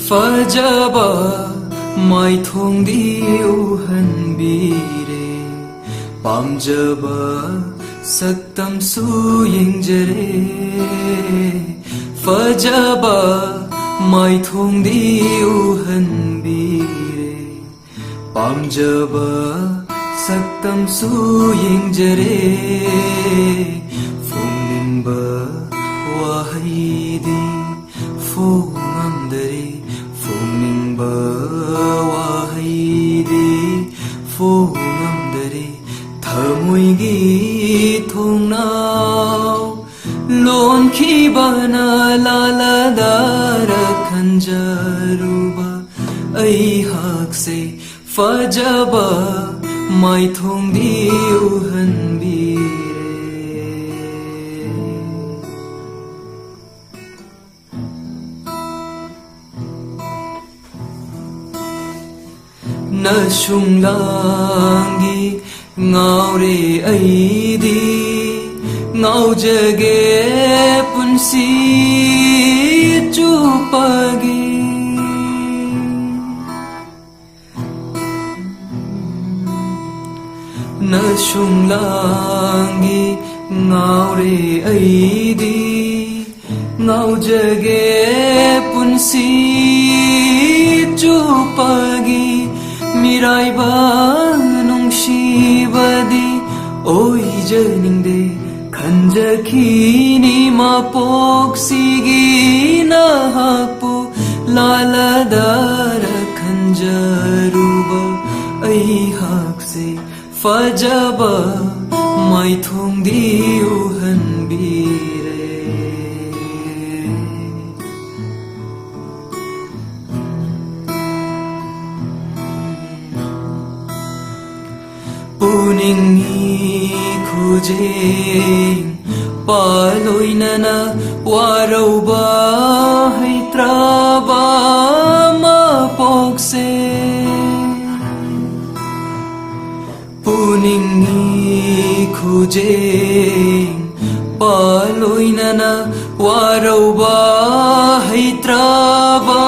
ꯐꯖꯕ ꯃꯥꯏꯊꯣꯡꯗꯤ ꯎꯍꯟꯕꯤꯔꯦ ꯄꯥꯝꯖꯕ ꯁꯛꯇꯝꯁꯨ ꯌꯦꯡꯖꯔꯦ ꯐꯖꯕ ꯃꯥꯏꯊꯣꯡꯗꯤ ꯎꯍꯟꯕꯤꯔꯦ ꯄꯥꯝꯖꯕ ꯁꯛꯇꯝꯁꯨ ꯌꯦꯡꯖꯔꯦ ꯐꯣꯡꯅꯤꯡꯕ ꯋꯥꯍꯩꯗꯤ ꯐꯣꯡꯉꯝꯗꯔꯦ ꯐꯣꯡꯅꯤꯡꯕ ꯋꯥꯍꯩꯗꯤ ꯐꯣꯡꯉꯝꯗꯔꯦ ꯊꯃꯣꯏꯒꯤ ꯊꯣꯡꯅꯥꯎ ꯂꯣꯟꯈꯤꯕꯅ ꯂꯥꯜꯂꯗꯥꯔ ꯈꯟꯖꯔꯨꯕ ꯑꯩꯍꯥꯛꯁꯦ ꯐꯖꯕ ꯃꯥꯏꯊꯣꯡꯗꯤ ꯎꯍꯟꯕꯤꯔꯦ ꯅꯁꯨꯡꯂꯥꯡꯒꯤ ꯉꯥꯎꯔꯦ ꯑꯩꯗꯤ ꯉꯥꯎꯖꯒꯦ ꯄꯨꯟꯁꯤ ꯆꯨꯞꯄꯒꯤ ꯅꯁꯨꯡꯂꯥꯡꯒꯤ ꯉꯥꯎꯔꯦ ꯑꯩꯗꯤ ꯉꯥꯎꯖꯒꯦ ꯄꯨꯟꯁꯤ ꯆꯨꯞꯄꯒꯤ ꯃꯤꯔꯥꯏꯕ ꯅꯨꯡꯁꯤꯕꯗꯤ ꯑꯣꯏꯖꯅꯤꯡꯗꯦ ꯈꯟꯖꯈꯤꯅꯤ ꯃꯄꯣꯛꯁꯤꯒꯤ ꯅꯍꯥꯛꯄꯨ ꯂꯥꯜꯂꯗꯥꯔ ꯈꯟꯖꯔꯨꯕ ꯑꯩꯍꯥꯛꯁꯦ ꯐꯖꯕ ꯃꯥꯏꯊꯣꯡꯗꯤ ꯎꯍꯟꯕꯤꯔꯦ ꯄꯨꯛꯅꯤꯡꯒꯤ ꯈꯨꯖꯦꯡ ꯄꯥꯂꯣꯏꯅꯅ ꯋꯥꯔꯧꯕ ꯍꯩꯇ꯭ꯔꯕ ꯃꯄꯣꯛꯁꯦ ꯄꯨꯛꯅꯤꯡꯒꯤ ꯈꯨꯖꯦꯡ ꯄꯥꯂꯣꯏꯅꯅ ꯋꯥꯔꯧꯕ ꯍꯩꯇ꯭ꯔꯕ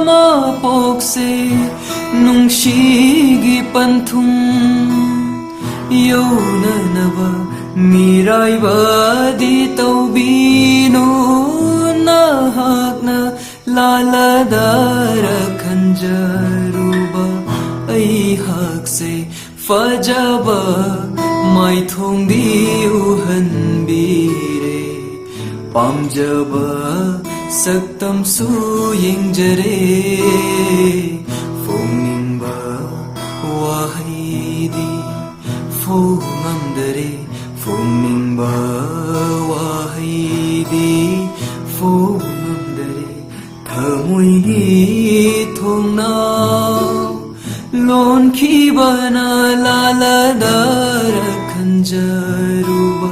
ꯃꯄꯣꯛꯁꯦ ꯅꯨꯡꯁꯤꯒꯤ ꯄꯟꯊꯨꯡ ꯌꯧꯅꯅꯕ ꯃꯤꯔꯥꯏꯕꯗꯤ ꯇꯧꯕꯤꯅꯨ ꯅꯍꯥꯛꯅ ꯂꯥꯜꯂꯗꯥꯔ ꯈꯟꯖꯔꯨꯕ ꯑꯩꯍꯥꯛꯁꯦ ꯐꯖꯕ ꯃꯥꯏꯊꯣꯡꯗꯤ ꯎꯍꯟꯕꯤꯔꯦ ꯄꯥꯝꯖꯕ ꯁꯛꯇꯝꯁꯨ ꯌꯦꯡꯖꯔꯦ ꯐꯣꯡꯅꯤꯡꯕ ꯋꯥꯍꯩꯗꯤ ꯐꯣꯡꯉꯝꯗꯔꯦ ꯐꯣꯡꯅꯤꯡꯕ ꯋꯥꯍꯩꯗꯤ ꯐꯣꯡꯉꯝꯗꯔꯦ ꯊꯃꯣꯏꯒꯤ ꯊꯣꯡꯅꯥꯎ ꯂꯣꯟꯈꯤꯕꯅ ꯂꯥꯜꯂꯗꯥꯔ ꯈꯟꯖꯔꯨꯕ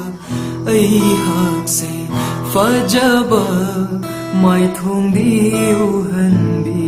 ꯑꯩꯍꯥꯛꯁꯦ ꯐꯖꯕ ꯃꯥꯏꯊꯣꯡꯗꯤ ꯎꯍꯟꯕꯤ